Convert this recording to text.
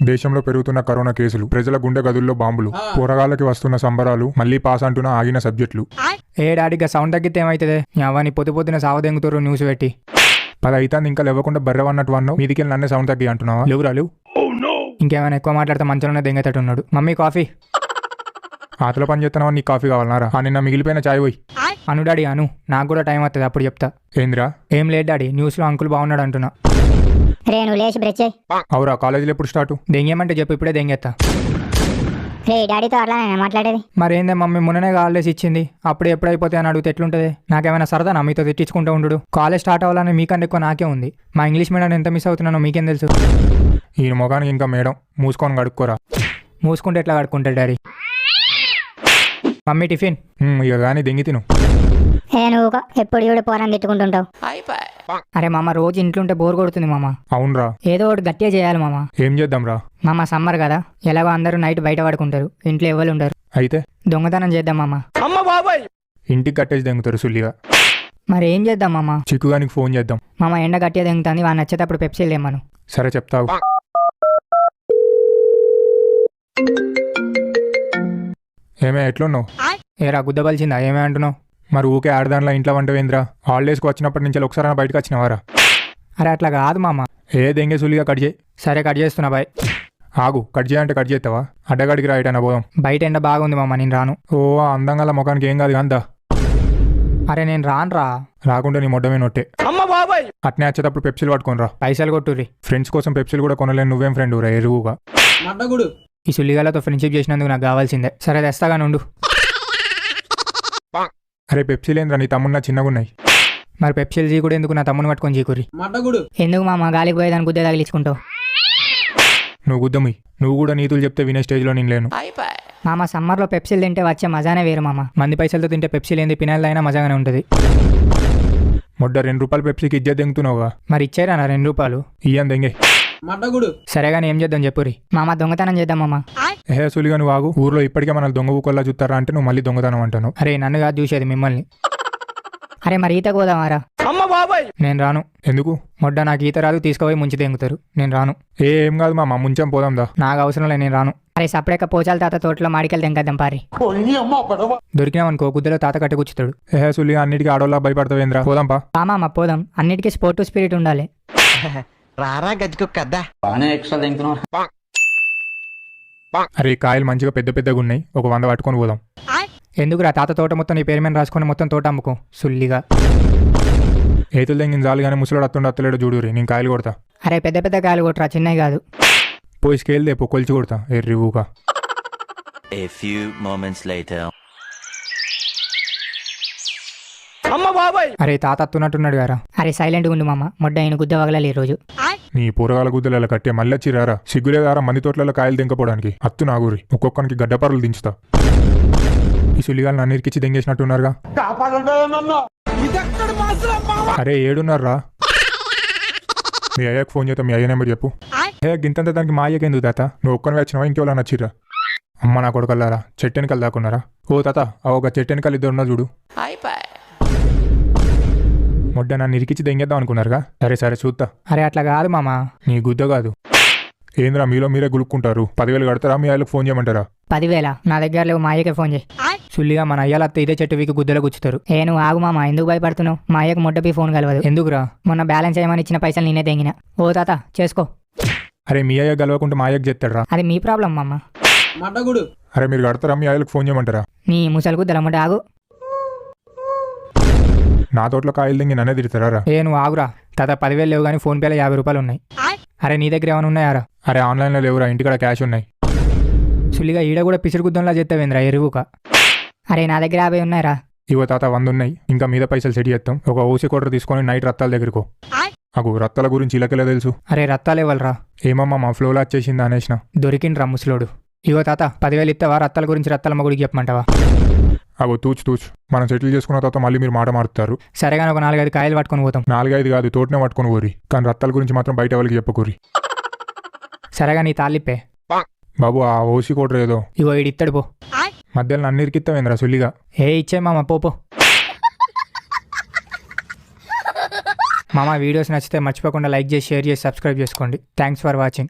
దేశంలో పెరుగుతున్న కరోనా కేసులు, ప్రజల గుండె గదుల్లో బాంబులు, పోరగాళ్ళకి వస్తున్న సంబరాలు, మళ్లీ పాస్ అంటున్న ఆగిన సబ్జెక్టులు. ఏ డాడీగా సౌండ్ తగ్గితే ఏమైతుంది? అవన్నీ పొద్దున సావదెంగుతారు న్యూస్ పెట్టి. 10 అయితాంది ఇంకా లేవకుండా బర్రెవన్నట్టు అన్నావు. మీదికి నన్నే సౌండ్ తగ్గి అంటున్నావా? లేవురా లేవు. ఇంకేమైనా ఎక్కువ మాట్లాడితే మంచంలోనే దెంగతట్టు ఉన్నాడు. Mummy coffee. ఆతల పని చేస్తున్నావా? నీకు కాఫీ కావాలన్నారా? నిన్న మిగిలిపోయిన చాయ్ పోయి. అను డాడీ అను, నాకు కూడా టైం వస్తుంది, అప్పుడు చెప్తా. ఏందిరా? ఏం లేదు డాడీ, న్యూస్లో అంకుల్ బాగున్నాడు అంటున్నా. రేణు లేచి బ్రష్ చేయి. అవురా, కాలేజీలో ఎప్పుడు స్టార్ట్? దెంగేమంటే చెప్పు, ఇప్పుడే దెంగేస్తా. రే డాడీతో అట్లానే మాట్లాడేది. మరేందే మమ్మీ, మొన్ననే కాలేజ్ ఇచ్చింది, అప్పుడు ఎప్పుడు అయిపోతాయి అని అడిగితే ఎట్లుంటుంది? నాకేమైనా సరదానా మీతో తిట్టించుకుంటూ ఉండు? కాలేజ్ స్టార్ట్ అవ్వాలని మీకన్నా ఎక్కువ నాకే ఉంది. మా ఇంగ్లీష్ మీడియం ఎంత మిస్ అవుతున్నానో మీకేం తెలుసు? ఈ ముఖానికి ఇంకా మేడం మూసుకొని కడుక్కోరా. మూసుకుంటే ఎట్లా కడుక్కుంటాడు డాడీ? Mummy tiffin. ఇక కానీ దెంగి తిను. నువ్వు ఎప్పుడు చూడు పోరాన్ని తిట్టుకుంటుంటావు. అరే మామ, రోజు ఇంట్లోంటే బోర్ కొడుతుంది మామ. అవునరా, ఏదో ఒకటి గట్టిగా చేయాలి మామ. ఏం చేద్దాం రా? మామ సమ్మర్ కదా, ఎలాగో అందరూ నైట్ బయట పడుకుంటారు, ఇంట్లో ఎవరు ఉండరు. అయితే దొంగతనం చేద్దాం మామ. ఇంటికి కట్టేసి దెంగుతారు సుల్లిగా. మరి ఏం చేద్దాం మామ? చిక్కుగానికి ఫోన్ చేద్దాం. మామ ఎండ గట్టిగా దెంగుతుంది, వాడు నచ్చేటప్పుడు పెప్సీలు లేమను. సరే చెప్తావు. ఏమే ఎట్లున్నావు? ఏరా గుద్ద పలిచిందా? ఏమే అంటున్నావు? మరి ఊకే ఆడదానిలో ఇంట్లో వంటవేంద్రా? హాలిడేస్కి వచ్చినప్పటి నుంచి ఒకసారి బయటకు వచ్చినవారా? అరే అట్లా కాదు మామ. ఏ దెంగే సుల్లిగా కట్ చేయి. సరే కట్ చేస్తున్నా బాయ్. ఆగు, కట్ చేయంటే కట్ చేస్తావా? అడ్డగాడికి రాయటన్నా పోదాం. బయట ఎండ బాగుంది మామ, నేను రాను. ఓ అందంగా ముఖానికి ఏం కాదు అందా. అరే నేను రాను రా. రాకుంటే నీ మొట్టమే నొట్టే. అట్నే వచ్చేటప్పుడు పెప్సీలు పట్టుకొని రా. పైసలు కొట్టుర్రి. ఫ్రెండ్స్ కోసం పెప్సీలు కూడా కొనలేను, నువ్వేం ఫ్రెండ్ రా ఎరుగుగా. ఈ సుల్లిగాలతో ఫ్రెండ్షిప్ చేసినందుకు నాకు కావాల్సిందే. సరే తెస్తాగా నుండు. అరే పెప్సీలు ఏంద్రా, నీ తమ్మున్న చిన్నగున్నాయి. మరి పెప్సీలు చీ కూడా ఎందుకు? నా తమ్ముని పట్టుకొని చీకుర్రి. ఎందుకు మామ గాలికి పోయేదాన్ని గుద్దే తగిలించుకుంటావు? నువ్వు గుద్దమి. నువ్వు కూడా నీతులు చెప్తే వినే స్టేజ్లో నేను లేను. మామ సమ్మర్లో పెప్సీలు తింటే వచ్చే మజానే వేరు మామ. మంది పైసలతో తింటే పెప్సీలు ఏంది, పినాయిల్ అయినా మజాగానే ఉంటుంది. మొడ్డ 2 రూపాయలు పెప్సీకి ఇజ్జత్ దెంగుతున్నావుగా. మరి ఇచ్చారా నా 2 రూపాయలు? ఇయ్యం దెంగే. సరేగాని ఏం చేద్దాం చెప్పురి. మామ దొంగతనం చేద్దాం మామ. సులిగా నువ్వు ఆగు. ఊర్లో ఇప్పటికే మనల్ని దొంగ ఊకొల్లా చూస్తారా అంటే నువ్వు మళ్ళీ దొంగతనం అంటాను. అరే నన్ను కాదు చూసేది, మిమ్మల్ని. అరే మరి ఈత పోదామారా? నేను రాను. ఎందుకు? మొడ్డ నాకు ఈత రాదు, తీసుకుపోయి ముంచి దెంగుతారు, నేను రాను. ఏం కాదు మా ముంచం పోదాం దా. నాకు అవసరం లేదు, నేను రాను. అరే సపరేక పోచాల తాత తోటలో మాడికెళ్ళి దెంగద్దాం పారి. దొరికినామనుకో గుద్దలో తాత కట్టి కూర్చుతాడు. సులిగా అన్నిటికీ ఆడోళ్ళ భయపడతావేంద్రా? పోదాంపా. మామ పోదాం, అన్నిటికీ స్పోర్టివ్ స్పిరిట్ ఉండాలి. రారా గజ్జుకొక్కద్దా బానే ఎక్స్ట్రా తింటున్నావు. అరే కాయలు మంచిగా పెద్ద పెద్దగా ఉన్నాయి, ఒక 100 పట్టుకొని పోదాం. ఎందుకురా? తాత తోట మొత్తం నీ పేరు మీద రాసుకొని మొత్తం తోట అమ్ముకో సుల్లిగా. ఏతులు దెంగిన చాలు కానీ ముసలోడు అత్తుండో చూడురి, నేను కాయలు కొడతా. అరే పెద్ద పెద్ద కాయలు కొట్టరా, చిన్నవి కాదు. పోయి స్కేల్ దేపో, కొలిచి కొడతా ఎర్రివుగా. అరే తాత అత్తున్నట్టున్నాడు గారా. అరే సైలెంట్గా ఉండు మామ, మొడ్డ ఆయన గుద్ద వగలాలి ఈ రోజు. నీ పూరగాల గుద్దలు కట్టే మళ్ళొచ్చిరారా? సిగ్గులేదారా మంది తోటలలో కాయలు దింకపోవడానికి? అత్తు నాగూరి, ఒక్కొక్కరికి గడ్డపర్రలు దించుతా. ఈ సులిగాలను అన్నిటికిచ్చి దెంగేసినట్టున్నారుగా. అరే ఏడున్నారా? మీ అయ్యకు ఫోన్ చేస్తా, మీ అయ్య నెంబర్ చెప్పు. గింతంత దానికి మా అయ్యకి ఎందుకు తాత? నువ్వు ఒక్కని వచ్చినావా, ఇంకెవరా నచ్చిరా? అమ్మ నా కొడుకల్లారా, చెట్టెనికలు దాకున్నారా? ఓ తాత ఒక చెట్టెనికలు ఇద్దరు ఉన్నా చూడు. మొడ్డ నన్ను ఇరికిచ్చి దెంగేద్దాం అనుకున్నారుగా. సరే సరే చూస్తా. అరే అట్లా కాదు మామ. నీ గుద్ద కాదు. ఏంద్రా మీలో మీరే గులుక్కుంటారు? 10,000 కడతారా? మీ అయ్యలకు ఫోన్ చేయమంటారా? 10,000 నా దగ్గర లేవు, మా అయ్యకే ఫోన్ చేయి. సుల్లిగా మన అయ్యాల అత్త ఇదే చెట్టు వీకి గుద్దలో గుచ్చుతారు. నువ్వు ఆగు మామ, ఎందుకు భయపడుతున్నావు? మా అయ్యకు మొడ్డపి ఫోన్ కలవదు. ఎందుకురా? మొన్న బ్యాలెన్స్ చేయమని ఇచ్చిన పైసలు నేనే తెంగిన. ఓ తాత చేసుకో. అరే మీ అయ్య గెలవకుంటే మా అయ్యకు చెప్తాడరా? అది మీ ప్రాబ్లం మామ. అరే మీరు కడతారా? మీ అయ్యలకు ఫోన్ చేయమంటారా? నీ ముసలు గుద్దల మొట్ట ఆగు. నా తోటలో కాయలు దింగి నన్నే తిడతారా? నువ్వు ఆగురా. తాత 10,000 లేవు కానీ ఫోన్ పేలో 50 రూపాయలు ఉన్నాయి. అరే నీ దగ్గర ఏమైనా ఉన్నాయారా? అరే ఆన్లైన్లో లేవురా, ఇంటికాడ క్యాష్ ఉన్నాయి. సుల్లిగా ఈడ కూడా పిసిరు గుద్దంలా చేస్తావేంద్రా ఎరువుక? అరే నా దగ్గర 50 ఉన్నాయరా. ఇవో తాత 100 ఉన్నాయి, ఇంకా మీద పైసలు సెట్ చేస్తాం. ఒక ఓసి కోటర్ తీసుకొని నైట్ రత్తాల దగ్గరకు. అగు రత్తాల గురించి ఇలాకెలా తెలుసు? అరే రత్తాలు ఇవ్వాలరా. ఏమమ్మా మా ఫ్లోలో వచ్చేసిందా అనేసిన. దొరికిండ్రా ముసలోడు. ఇగో తాత 10,000 ఇస్తావా? రత్తాల గురించి రత్తాలమ్మ గుడికి చెప్పమంటావా? అగో తూచు మనం సెటిల్ చేసుకున్న తర్వాత మళ్ళీ మీరు మాట మారుతారు. సరేగాని ఒక 4-5 కాయలు పట్టుకొని పోతాం. 4-5 కాదు, తోటనే పట్టుకొని పోరి, కానీ రత్తాల గురించి మాత్రం బయట వాళ్ళకి చెప్పకూరి. సరేగా నీ తాలిప్పే బాబు. ఆ ఓసి కోటర్ ఏదో ఇగో ఇడిస్తాడు పో. మధ్యలో నన్ను ఇరికిస్తావేంద్రా సుల్లిగా? ఇచ్చే మామ పో. మామ వీడియోస్ నచ్చితే మర్చిపోకుండా లైక్ చేసి, షేర్ చేసి, సబ్స్క్రైబ్ చేసుకోండి. Thanks for watching.